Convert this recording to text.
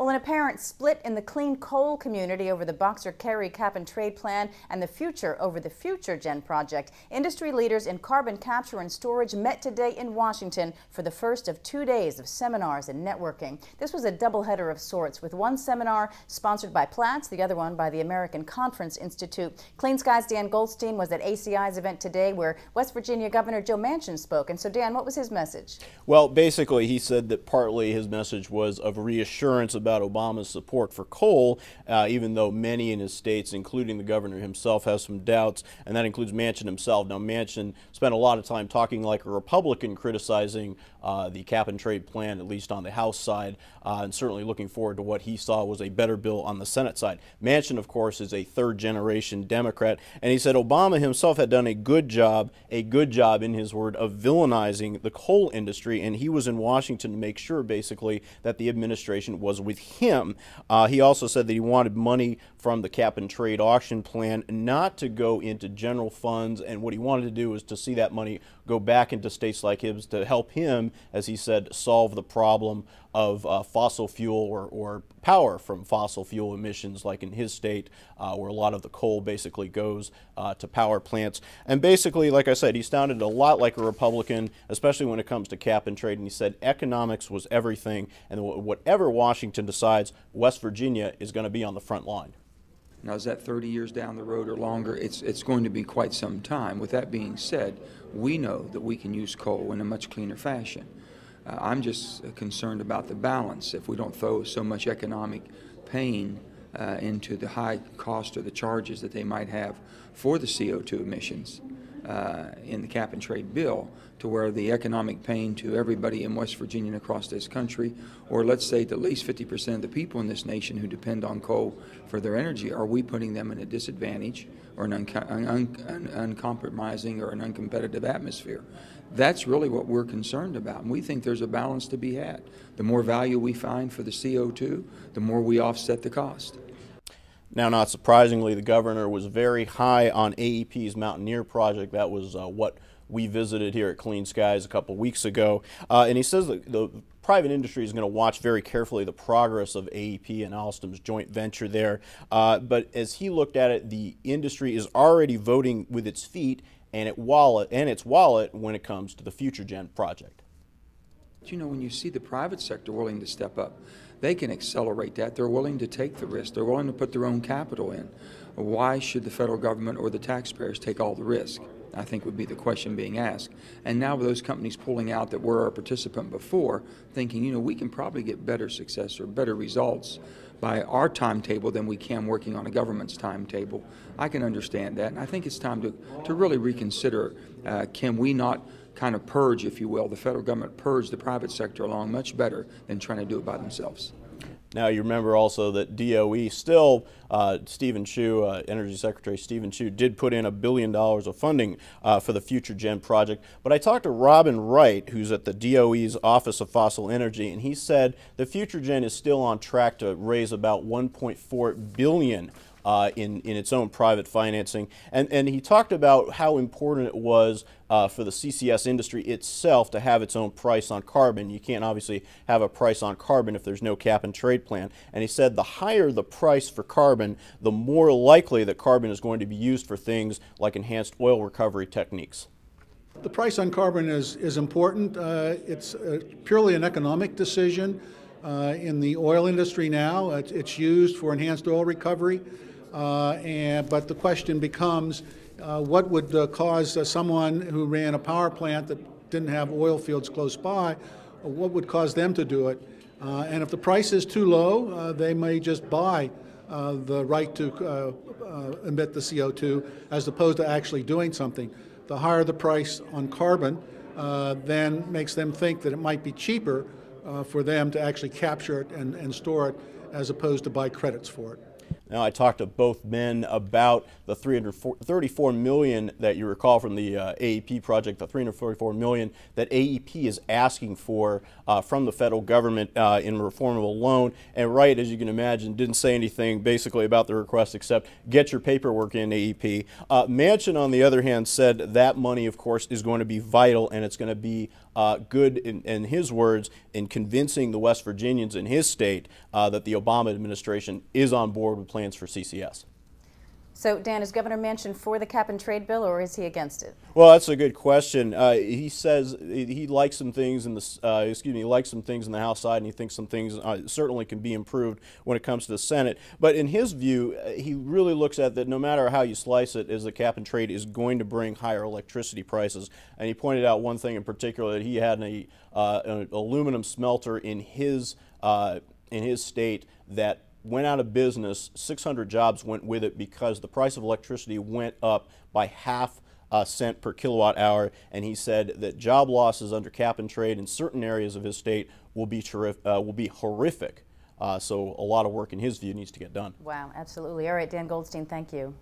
Well, an apparent split in the clean coal community over the Boxer-Kerry cap-and-trade plan and the future over the FutureGen project. Industry leaders in carbon capture and storage met today in Washington for the first of 2 days of seminars and networking. This was a doubleheader of sorts, with one seminar sponsored by Platts, the other one by the American Conference Institute. Clean Sky's Dan Goldstein was at ACI's event today, where West Virginia Governor Joe Manchin spoke. And so, Dan, what was his message? Well, basically, he said that partly his message was of reassurance about Obama's support for coal, even though many in his states, including the governor himself, have some doubts, and that includes Manchin himself. Now, Manchin spent a lot of time talking like a Republican, criticizing the cap-and-trade plan, at least on the House side, and certainly looking forward to what he saw was a better bill on the Senate side. Manchin, of course, is a third-generation Democrat, and he said Obama himself had done a good job, in his word, of villainizing the coal industry, and he was in Washington to make sure, basically, that the administration was with him. He also said that he wanted money from the cap-and-trade auction plan not to go into general funds, and what he wanted to do was to see that money go back into states like his to help him, as he said, solve the problem of fossil fuel or power from fossil fuel emissions, like in his state, where a lot of the coal basically goes to power plants. And basically, like I said, he sounded a lot like a Republican, especially when it comes to cap and trade, and he said economics was everything, and whatever Washington decides, West Virginia is going to be on the front line. Now, is that 30 years down the road or longer? It's going to be quite some time. With that being said, we know that we can use coal in a much cleaner fashion. I'm just concerned about the balance. If we don't throw so much economic pain into the high cost or the charges that they might have for the CO2 emissions in the cap-and-trade bill, to where the economic pain to everybody in West Virginia and across this country, or let's say to at least 50% of the people in this nation who depend on coal for their energy, are we putting them in a disadvantage or an uncompromising or an uncompetitive atmosphere? That's really what we're concerned about, and we think there's a balance to be had. The more value we find for the CO2, the more we offset the cost. Now, not surprisingly, the governor was very high on AEP's Mountaineer project. That was what we visited here at Clean Skies a couple weeks ago. And he says that the private industry is going to watch very carefully the progress of AEP and Alstom's joint venture there. But as he looked at it, the industry is already voting with its feet and its wallet when it comes to the FutureGen project. You know, when you see the private sector willing to step up, they can accelerate that. They're willing to take the risk. They're willing to put their own capital in. Why should the federal government or the taxpayers take all the risk? I think would be the question being asked. And now with those companies pulling out that were a participant before, thinking, you know, we can probably get better success or better results by our timetable than we can working on a government's timetable. I can understand that, and I think it's time to really reconsider, can we not kind of purge, if you will, the federal government purge the private sector along much better than trying to do it by themselves. Now, you remember also that DOE still, Stephen Chu, Energy Secretary Stephen Chu, did put in $1 billion of funding for the FutureGen project. But I talked to Robin Wright, who's at the DOE's Office of Fossil Energy, and he said the FutureGen is still on track to raise about $1.4 billion in its own private financing. And he talked about how important it was for the CCS industry itself to have its own price on carbon. You can't obviously have a price on carbon if there's no cap-and-trade plan. And he said the higher the price for carbon, the more likely that carbon is going to be used for things like enhanced oil recovery techniques. The price on carbon is important. It's purely an economic decision. In the oil industry now, it's used for enhanced oil recovery. But the question becomes, what would cause someone who ran a power plant that didn't have oil fields close by, what would cause them to do it? And if the price is too low, they may just buy the right to emit the CO2 as opposed to actually doing something. The higher the price on carbon, then makes them think that it might be cheaper for them to actually capture it and store it as opposed to buy credits for it. Now, I talked to both men about the $334 million that you recall from the AEP project, the $344 million that AEP is asking for from the federal government in the form of a loan. And Wright, as you can imagine, didn't say anything basically about the request except get your paperwork in, AEP. Manchin, on the other hand, said that money, of course, is going to be vital, and it's going to be good, in his words, in convincing the West Virginians in his state that the Obama administration is on board with plans for CCS. So, Dan, is Governor Manchin for the cap-and-trade bill, or is he against it? Well, that's a good question. He says he likes some things in the he likes some things in the House side, and he thinks some things certainly can be improved when it comes to the Senate. But in his view, he really looks at that no matter how you slice it, is the cap-and-trade is going to bring higher electricity prices. And he pointed out one thing in particular, that he had an aluminum smelter in his state that went out of business. 600 jobs went with it because the price of electricity went up by half a cent per kilowatt hour, and he said that job losses under cap and trade in certain areas of his state will be horrific. So a lot of work in his view needs to get done. Wow, absolutely. All right, Dan Goldstein, thank you.